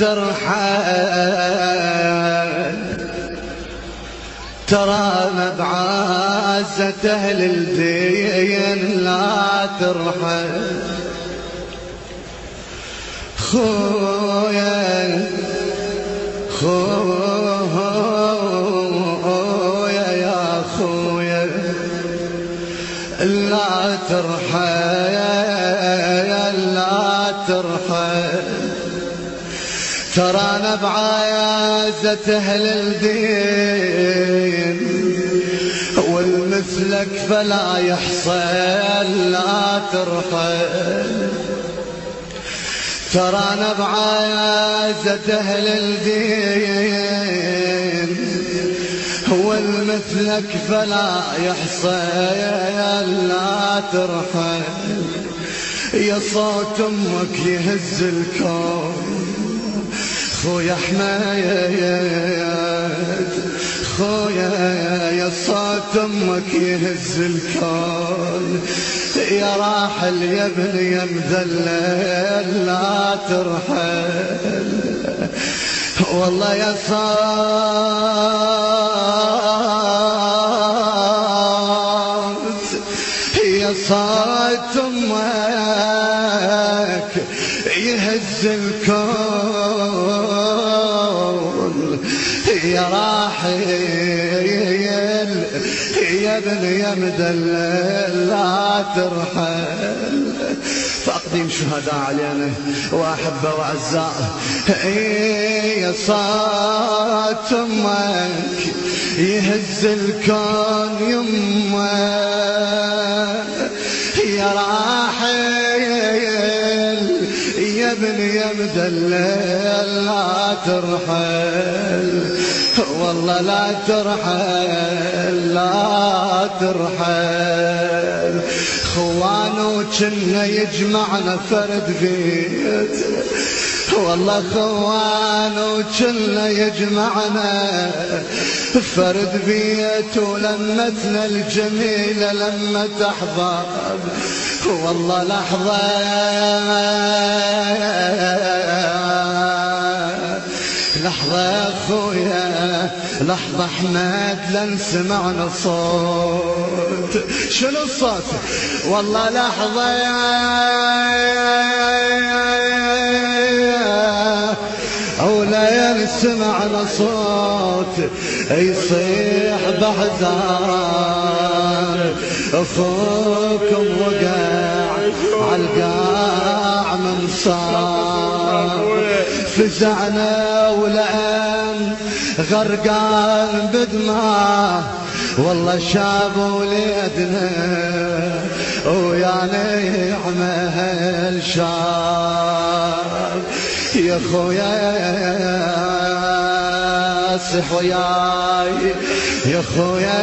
ترحل، ترى مبعازة أهل الدين لا ترحل. خويا خويا يا خويا لا ترحل، لا ترحل، ترانا بعازة أهل الدين والمثلك فلا يحصل، لا ترحل، ترانا بعازة أهل الدين والمثلك فلا يحصل، لا ترحل. يا صوت أمك يهز الكون خويا حمايد، خويا يا صوت أمك يهز الكون، يا راحل يا ابني يا مذلل لا ترحل. والله يا صوت، يا صوت أمك يهز الكون، يا راحل يا ابني يا مدلل لا ترحل. فأقدم شهداء علينا وأحبة وأعزاء، يا صوت أمك يهز الكون يمه، يا راحل يا ابني يا مدلل لا ترحل. والله لا ترحل، لا ترحل. خوانو كنا يجمعنا فرد بيت، والله خوانو كنا يجمعنا فرد بيت، ولمتنا الجميلة لمة أحباب. والله لحظة لحظة يا خويا، لحظة حماد لن سمعنا صوت. شنو الصوت؟ والله لحظة أولا يسمعنا صوت يصيح بحزان، أخوكم وقع عالقاع من صار، فزعنا ولأن غرقان بدماه، والله شاب وليدنا ويا نعمه الشاب. يا خويا صح وياي، يا خويا